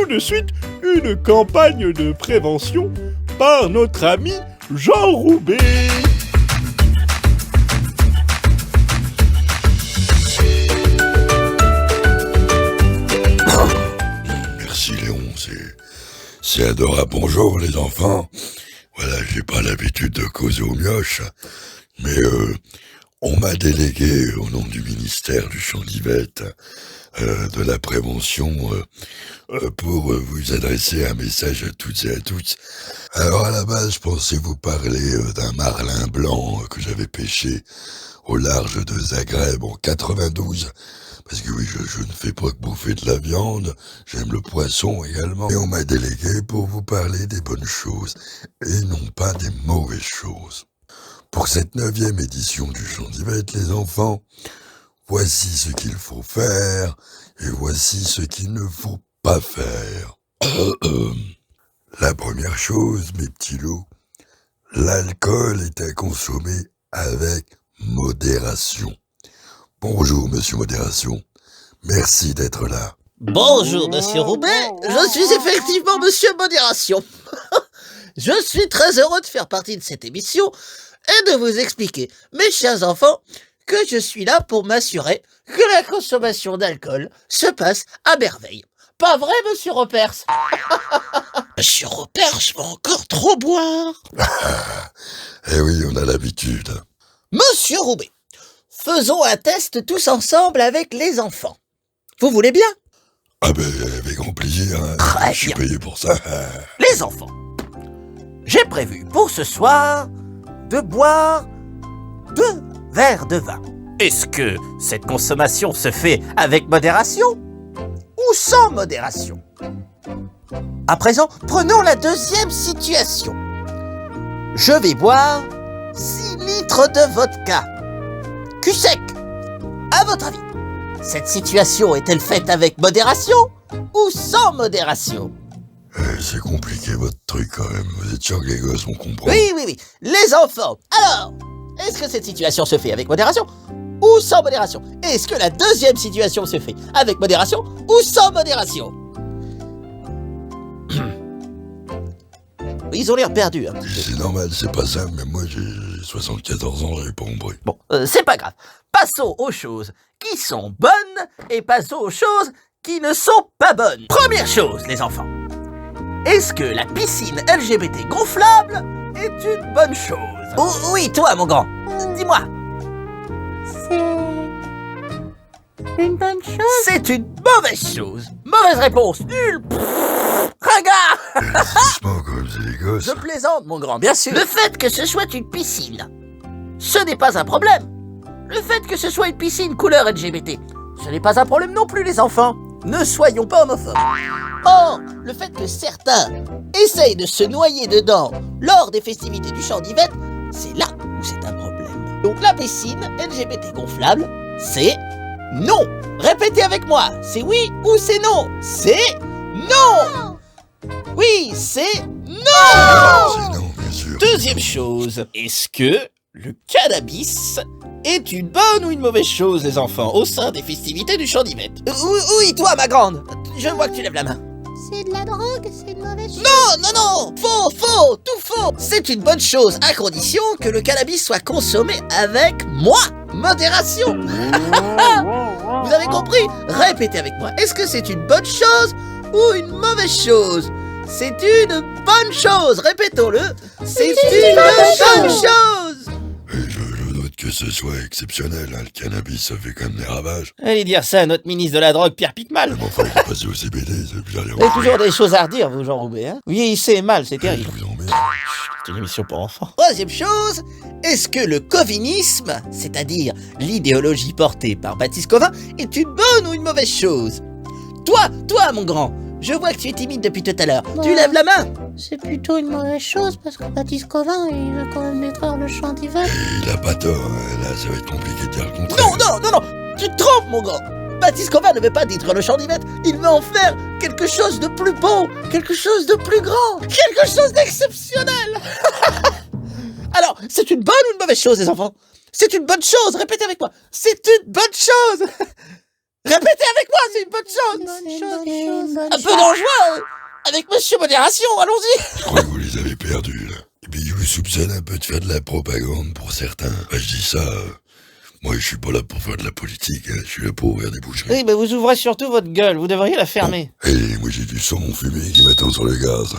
tout de suite une campagne de prévention par notre ami Jean Roubé. Merci Léon, c'est adorable. Bonjour les enfants. Voilà, j'ai pas l'habitude de causer aux mioches, mais on m'a délégué au nom du ministère du Champ d'Yvette de la prévention pour vous adresser un message à toutes et à tous. Alors à la base, je pensais vous parler d'un marlin blanc que j'avais pêché au large de Zagreb en 92. Parce que oui, je ne fais pas que bouffer de la viande, j'aime le poisson également. Et on m'a délégué pour vous parler des bonnes choses, et non pas des mauvaises choses. Pour cette 9e édition du Champ d'Yvette, les enfants, voici ce qu'il faut faire, et voici ce qu'il ne faut pas faire. La première chose, mes petits loups, l'alcool est à consommer avec modération. Bonjour, monsieur Modération. Merci d'être là. Bonjour, monsieur Roubaix. Je suis effectivement monsieur Modération. Je suis très heureux de faire partie de cette émission et de vous expliquer, mes chers enfants, que je suis là pour m'assurer que la consommation d'alcool se passe à merveille. Pas vrai, monsieur Repers? Monsieur Repers va encore trop boire. Eh oui, on a l'habitude. Monsieur Roubaix, faisons un test tous ensemble avec les enfants. Vous voulez bien? Ah ben, avec grand plaisir, hein. Très Je suis bien. payé pour ça. Les enfants, j'ai prévu pour ce soir de boire 2 verres de vin. Est-ce que cette consommation se fait avec modération ou sans modération? À présent, prenons la deuxième situation. Je vais boire 6 litres de vodka. Cul sec. À votre avis, cette situation est-elle faite avec modération ou sans modération? C'est compliqué votre truc quand même. Vous êtes sûr que les gosses vont comprendre? Oui. Les enfants. Alors, est-ce que cette situation se fait avec modération ou sans modération? Est-ce que la deuxième situation se fait avec modération ou sans modération? Ils ont l'air perdus. Hein. C'est normal, c'est pas ça, mais moi j'ai 74 ans, j'avais pas compris. Bon, c'est pas grave. Passons aux choses qui sont bonnes et passons aux choses qui ne sont pas bonnes. Première chose, les enfants. Est-ce que la piscine LGBT gonflable est une bonne chose? Oui, toi, mon grand. Dis-moi. C'est une bonne chose. C'est une mauvaise chose. Mauvaise réponse. Nul. Ringard. Doucement quand même, c'est les gosses. Je plaisante, mon grand, bien sûr. Le fait que ce soit une piscine, ce n'est pas un problème. Le fait que ce soit une piscine couleur LGBT, ce n'est pas un problème non plus, les enfants. Ne soyons pas homophobes. Or, le fait que certains essayent de se noyer dedans lors des festivités du Champ d'Yvette, c'est là où c'est un problème. Donc la piscine LGBT gonflable, c'est non. Répétez avec moi, c'est oui ou c'est non? C'est non. Oui, c'est non. C'est non, bien sûr. Deuxième chose, est-ce que le cannabis est une bonne ou une mauvaise chose, les enfants, au sein des festivités du Champ d'Yvette? Oui, toi, ma grande, je vois que tu lèves la main. C'est de la drogue, c'est une mauvaise chose. Non, faux, tout faux. C'est une bonne chose à condition que le cannabis soit consommé avec modération. Vous avez compris? Répétez avec moi. Est-ce que c'est une bonne chose ou une mauvaise chose? C'est une bonne chose. Répétons-le. C'est une bonne chose. Et je note que ce soit exceptionnel, hein. Le cannabis, ça fait quand même des ravages. Allez dire ça à notre ministre de la Drogue, Pierre Piquemal. Mais enfin, il est passé au CBD, c'est plus rien. Vous avez toujours des choses à redire, vous, Jean Roubaix, hein? Vieillissez mal, c'est Je terrible. vous emmerde. C'est une émission pour enfants. Troisième chose, est-ce que le covinisme, c'est-à-dire l'idéologie portée par Baptiste Covin, est une bonne ou une mauvaise chose? Toi, mon grand, je vois que tu es timide depuis tout à l'heure. Tu lèves la main. C'est plutôt une mauvaise chose parce que Baptiste Covin, il veut quand même détruire le Champ d'Yvette. Il a pas tort, hein. Là ça va être compliqué de dire le contraire. Non, tu te trompes, mon grand. Baptiste Covin ne veut pas détruire le Champ d'Yvette, il veut en faire quelque chose de plus beau, quelque chose de plus grand, quelque chose d'exceptionnel. Alors, c'est une bonne ou une mauvaise chose, les enfants? C'est une bonne chose, répétez avec moi. C'est une bonne chose. Répétez avec moi, c'est une bonne chose. Un peu dangereux, avec Monsieur Modération, allons-y. Je crois que vous les avez perdus, là. Et puis, je vous soupçonne un peu de faire de la propagande pour certains. Bah, je dis ça... moi, je suis pas là pour faire de la politique, hein. Je suis là pour ouvrir des boucheries. Oui, mais vous ouvrez surtout votre gueule, vous devriez la fermer. Et moi, j'ai du saumon fumé qui m'attend sur le gaz.